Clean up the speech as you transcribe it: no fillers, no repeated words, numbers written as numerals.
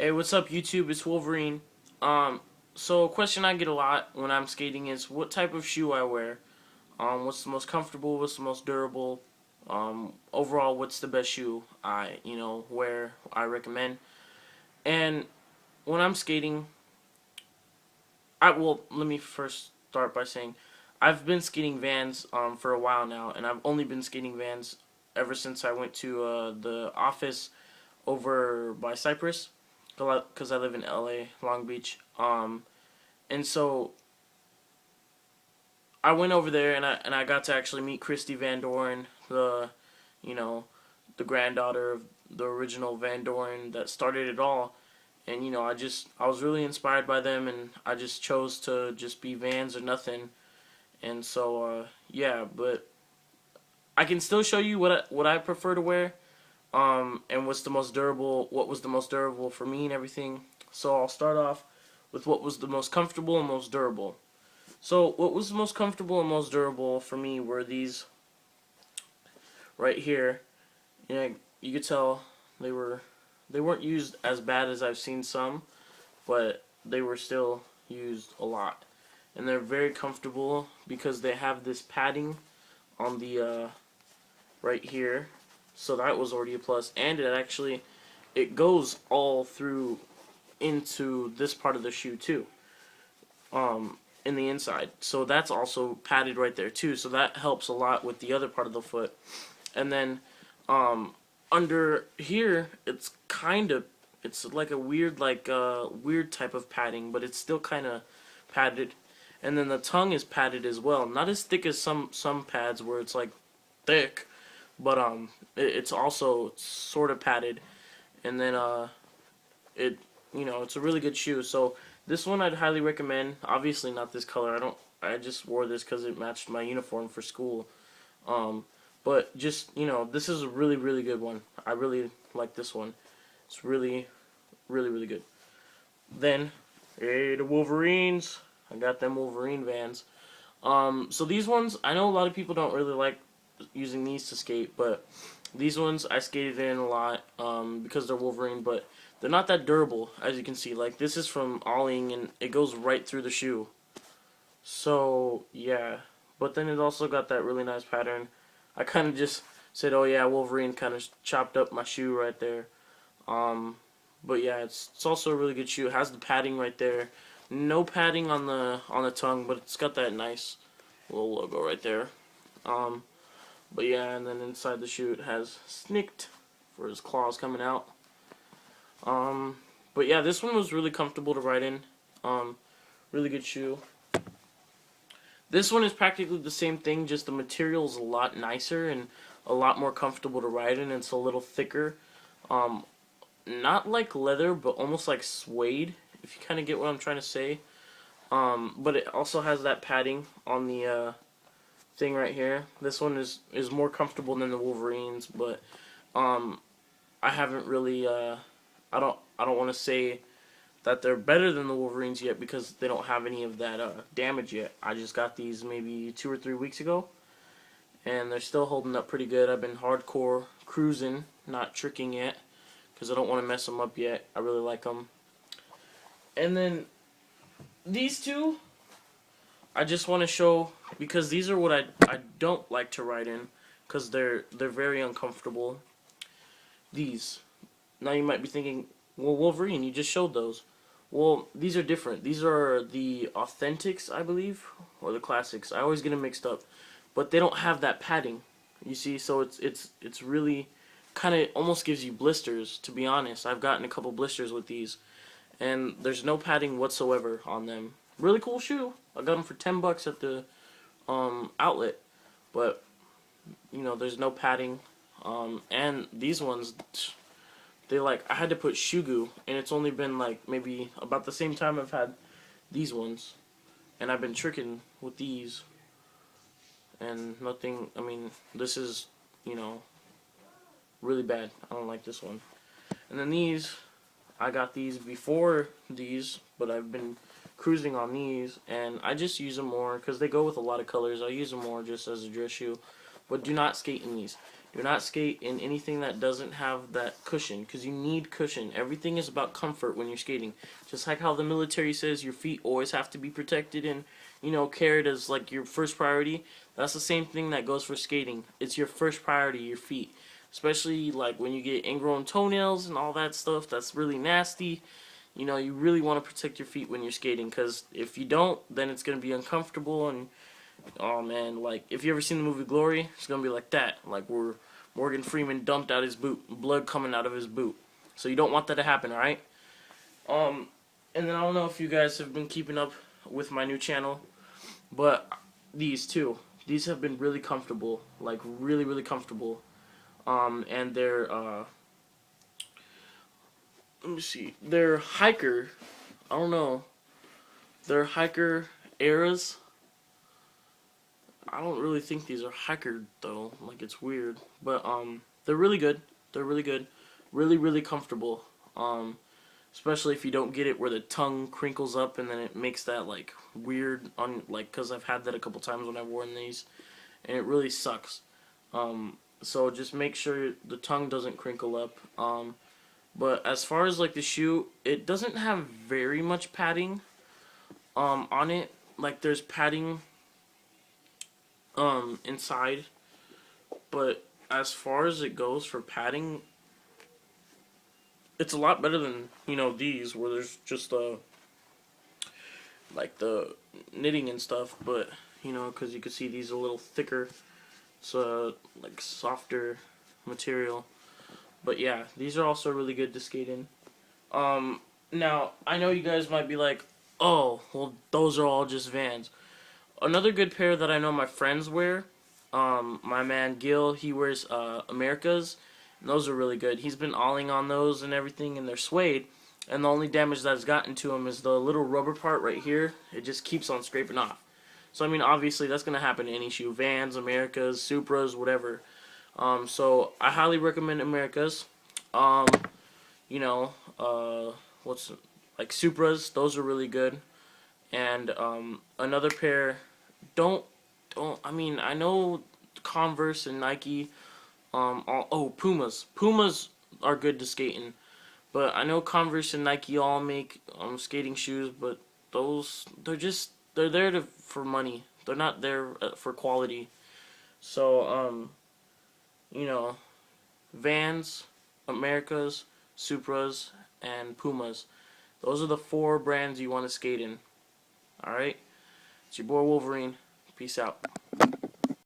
Hey, what's up, YouTube? It's Wolverine. So a question I get a lot when I'm skating is what type of shoe I wear. What's the most comfortable? What's the most durable? Overall, what's the best shoe I, wear? I recommend. And when I'm skating, let me first start by saying I've been skating Vans for a while now, and I've only been skating Vans ever since I went to the office over by Cypress because I live in LA, Long Beach. And so I went over there and I got to actually meet Christy Van Doren, you know the granddaughter of the original Van Doren that started it all. And I was really inspired by them, and I just chose to just be Vans or nothing. And so yeah, but I can still show you what I prefer to wear, and what was the most durable for me and everything. So I'll start off with what was the most comfortable and most durable. So what was the most comfortable and most durable for me were these right here. You could tell they were they weren't used as bad as I've seen some, but they were still used a lot. And they're very comfortable because they have this padding on the right here. So that was already a plus, and it goes all through into this part of the shoe too. In the inside. So that's also padded right there too. So that helps a lot with the other part of the foot. And then under here, it's like a weird type of padding, but it's still kind of padded. And then the tongue is padded as well. Not as thick as some pads where it's like thick, but it's also sort of padded. And then it it's a really good shoe. So this one I'd highly recommend. Obviously not this color. I just wore this because it matched my uniform for school. Um, but just this is a really good one. I really like this one. It's really good. Then, hey, the Wolverines. I got them Wolverine Vans. So these ones, I know a lot of people don't really like using these to skate, but these ones I skated in a lot because they're Wolverine, but they're not that durable, as you can see. Like, this is from Alling, and it goes right through the shoe. So, yeah. But then it also got that really nice pattern. I kind of just said, oh yeah, Wolverine kind of chopped up my shoe right there. Um, but yeah, it's also a really good shoe. It has the padding right there. No padding on the tongue, but it's got that nice little logo right there. Um, but yeah, and then inside the shoe it has Snicked for his claws coming out. Um, but yeah, this one was really comfortable to ride in. Really good shoe. This one is practically the same thing, just the material is a lot nicer and a lot more comfortable to ride in. It's a little thicker. Um, Not like leather, but almost like suede, if you kind of get what I'm trying to say. But it also has that padding on the thing right here. This one is more comfortable than the Wolverines, but um, I haven't really I don't want to say that they're better than the Wolverines yet because they don't have any of that damage yet. I just got these maybe 2 or 3 weeks ago, and they're still holding up pretty good. I've been hardcore cruising, not tricking yet, because I don't want to mess them up yet. I really like them. And then these two, I just want to show because these are what I don't like to ride in because they're very uncomfortable. These. Now you might be thinking, well, Wolverine, you just showed those. Well, these are different. These are the Authentics, I believe, or the Classics. I always get them mixed up, but they don't have that padding. You see, so it's really kind of almost gives you blisters. To be honest, I've gotten a couple blisters with these, and there's no padding whatsoever on them. Really cool shoe. I got them for $10 at the outlet, but there's no padding. And these ones, I had to put Shugu, and it's only been like maybe about the same time I've had these ones, and I've been tricking with these, and nothing. I mean, this is really bad. I don't like this one. And then these, I got these before these, but I've been cruising on these, and I just use them more because they go with a lot of colors. I use them more just as a dress shoe, but do not skate in these. Do not skate in anything that doesn't have that cushion, because you need cushion. Everything is about comfort when you're skating. Just like how the military says your feet always have to be protected and, you know, cared as like your first priority. That's the same thing that goes for skating. It's your first priority, your feet. Especially like when you get ingrown toenails and all that stuff. That's really nasty. You know, you really want to protect your feet when you're skating, because if you don't, then it's going to be uncomfortable. And oh man, like if you ever seen the movie Glory, it's gonna be like that. Like where Morgan Freeman dumped out his boot, blood coming out of his boot. So you don't want that to happen, alright? And then I don't know if you guys have been keeping up with my new channel, but these two, these have been really comfortable, like really, really comfortable. And they're let me see, they're hiker. I don't know, they're hiker eras. I don't really think these are hiker though. Like it's weird, but they're really good. They're really good, really really comfortable. Especially if you don't get it where the tongue crinkles up and then it makes that like weird like, cause I've had that a couple times when I've worn these, and it really sucks. So just make sure the tongue doesn't crinkle up. But as far as like the shoe, it doesn't have very much padding on it. Like there's padding inside, but as far as it goes for padding, it's a lot better than, you know, these where there's just like the knitting and stuff. But you know, because you can see these are a little thicker, it's like softer material. But yeah, these are also really good to skate in. Now I know you guys might be like, oh well, those are all just Vans. Another good pair that I know my friends wear, my man Gil, he wears Americas, and those are really good. He's been olling on those and everything, and they're suede, and the only damage that's gotten to them is the little rubber part right here. It just keeps on scraping off. So I mean, obviously that's gonna happen to any shoe, Vans, Americas, Supras, whatever. So I highly recommend Americas. Um, you know, what's like Supras, those are really good. And another pair, don't I mean, I know Converse and Nike, Pumas. Pumas are good to skate in, but I know Converse and Nike all make skating shoes, but those they're there for money. They're not there for quality. So you know, Vans, Americas, Supras, and Pumas. Those are the 4 brands you want to skate in. Alright? It's your boy Wolverine. Peace out.